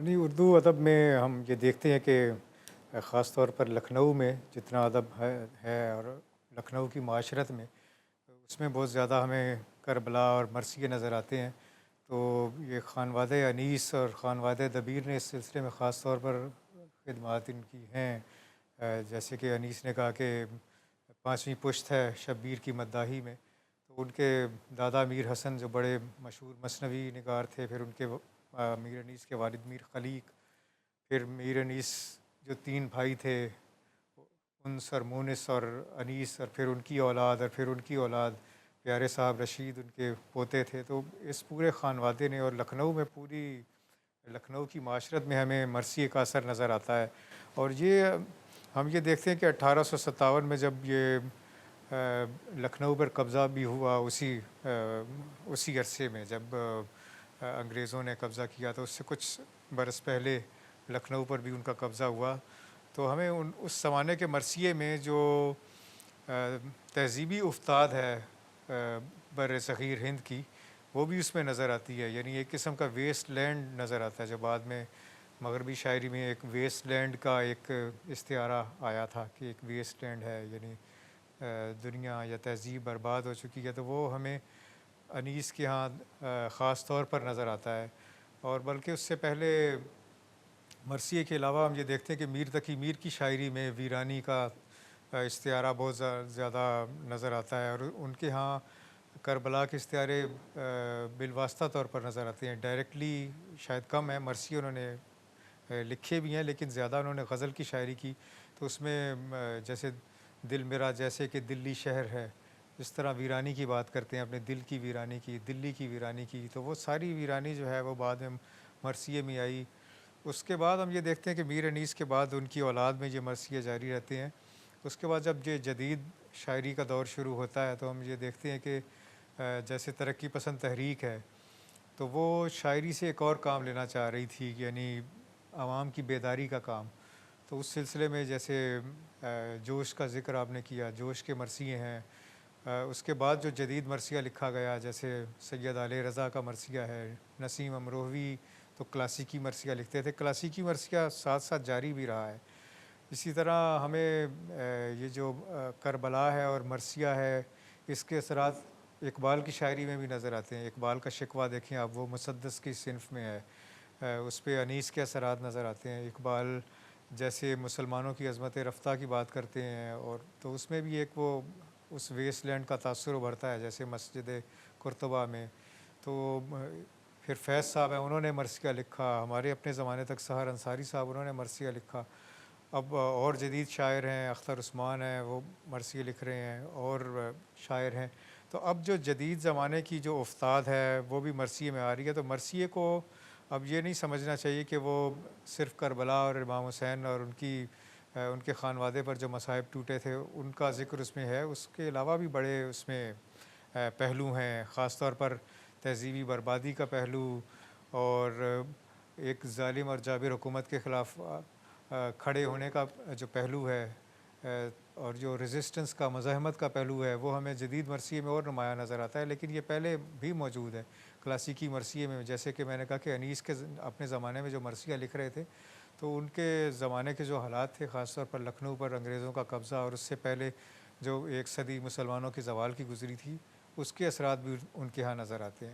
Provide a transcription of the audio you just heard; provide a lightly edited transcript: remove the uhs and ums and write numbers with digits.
नहीं, उर्दू अदब में हम ये देखते हैं कि ख़ास तौर पर लखनऊ में जितना अदब है और लखनऊ की माशरत में उसमें बहुत ज़्यादा हमें करबला और मरसिए नज़र आते हैं। तो ये ख़ानवादे अनीस और ख़ानवादे दबीर ने इस सिलसिले में ख़ास तौर पर ख़िदमत इनकी हैं। जैसे कि अनीस ने कहा कि पाँचवीं पुश्त है शब्बीर की मद्दाही में। तो उनके दादा मीर हसन जो बड़े मशहूर मसनवी निगार थे, फिर उनके मीर अनीस के वालिद मीर खलीक, फिर मीर अनीस जो तीन भाई थे उनस और मूनिस और अनीस, और फिर उनकी औलाद और फिर उनकी औलाद प्यारे साहब रशीद उनके पोते थे। तो इस पूरे ख़ानवादे ने और लखनऊ में पूरी लखनऊ की माशरत में हमें मरसिए का असर नज़र आता है। और ये हम ये देखते हैं कि 1857 में जब ये लखनऊ पर कब्ज़ा भी हुआ, उसी अरसे में जब अंग्रेज़ों ने कब्ज़ा किया, तो उससे कुछ बरस पहले लखनऊ पर भी उनका कब्ज़ा हुआ। तो हमें उस ज़माने के मरसिए में जो तहज़ीबी उफ़्ताद है बर सग़ीर हिंद की, वो भी उसमें नज़र आती है। यानी एक किस्म का वेस्ट लैंड नज़र आता है, जो बाद में मगरबी शायरी में एक वेस्ट लैंड का एक इस्तिआरा आया था कि एक वेस्ट लैंड है, यानी दुनिया या तहज़ीब बर्बाद हो चुकी है। तो वो हमें अनीस के यहाँ ख़ास तौर पर नज़र आता है। और बल्कि उससे पहले मरसिए के अलावा हम ये देखते हैं कि मीर तकी मीर की शायरी में वीरानी का इस्तिआरा बहुत ज़्यादा नज़र आता है। और उनके यहाँ करबला के इस्तिआरे बिलवास्ता तौर पर नज़र आते हैं, डायरेक्टली शायद कम है। मरसिए उन्होंने लिखे भी हैं, लेकिन ज़्यादा उन्होंने गज़ल की शायरी की। तो उसमें जैसे दिल मेरा जैसे कि दिल्ली शहर है, इस तरह वीरानी की बात करते हैं, अपने दिल की वीरानी की, दिल्ली की वीरानी की। तो वो सारी वीरानी जो है वो बाद में मरसिए में आई। उसके बाद हम ये देखते हैं कि मीर अनीस के बाद उनकी औलाद में ये मरसिए जारी रहते हैं। उसके बाद जब ये जदीद शायरी का दौर शुरू होता है, तो हम ये देखते हैं कि जैसे तरक्की पसंद तहरीक है, तो वो शायरी से एक और काम लेना चाह रही थी, यानी आवाम की बेदारी का काम। तो उस सिलसिले में जैसे जोश का ज़िक्र आपने किया, जोश के मरसिए हैं। उसके बाद जो जदीद मरसिया लिखा गया, जैसे सैयद आले रज़ा का मरसिया है, नसीम अमरोही तो क्लासिकी मरसिया लिखते थे। क्लासिकी मरसिया साथ साथ जारी भी रहा है। इसी तरह हमें ये जो करबला है और मरसिया है, इसके असरात इकबाल की शायरी में भी नज़र आते हैं। इकबाल का शिकवा देखें आप, वो मुसद्दस की सिनफ में है। उस पे अनीस के असरात नज़र आते हैं। इकबाल जैसे मुसलमानों की अज़मत रफ़्ता की बात करते हैं, और तो उसमें भी एक वो उस वेस्ट लैंड का तासुर उभरता है, जैसे मस्जिद कुर्तबा में। तो फिर फैज़ साहब हैं, उन्होंने मरसिया लिखा। हमारे अपने ज़माने तक सहर अंसारी साहब, उन्होंने मरसिया लिखा। अब और जदीद शायर हैं, अख्तर उस्मान हैं, वो मरसिए लिख रहे हैं, और शायर हैं। तो अब जो जदीद ज़माने की जो उस्ताद है वो भी मरसिए में आ रही है। तो मरसिए को अब ये नहीं समझना चाहिए कि वो सिर्फ़ करबला और इमाम हुसैन और उनके ख़ानवादे पर जो मसाइब टूटे थे उनका ज़िक्र उसमें है। उसके अलावा भी बड़े उसमें पहलू हैं, ख़ास तौर पर तहज़ीबी बर्बादी का पहलू, और एक ज़ालिम और जाबिर हुकूमत के ख़िलाफ़ खड़े होने का जो पहलू है, और जो रेजिस्टेंस का, मज़ाहमत का पहलू है, वो हमें जदीद मरसिए में और नुमायाँ नज़र आता है। लेकिन ये पहले भी मौजूद है क्लासिकी मरसिए में। जैसे कि मैंने कहा कि अनीस के अपने ज़माने में जो मरसिया लिख रहे थे, तो उनके ज़माने के जो हालात थे, ख़ास तौर पर लखनऊ पर अंग्रेज़ों का कब्ज़ा, और उससे पहले जो एक सदी मुसलमानों की ज़वाल की गुज़री थी, उसके असरात भी उनके यहाँ नज़र आते हैं।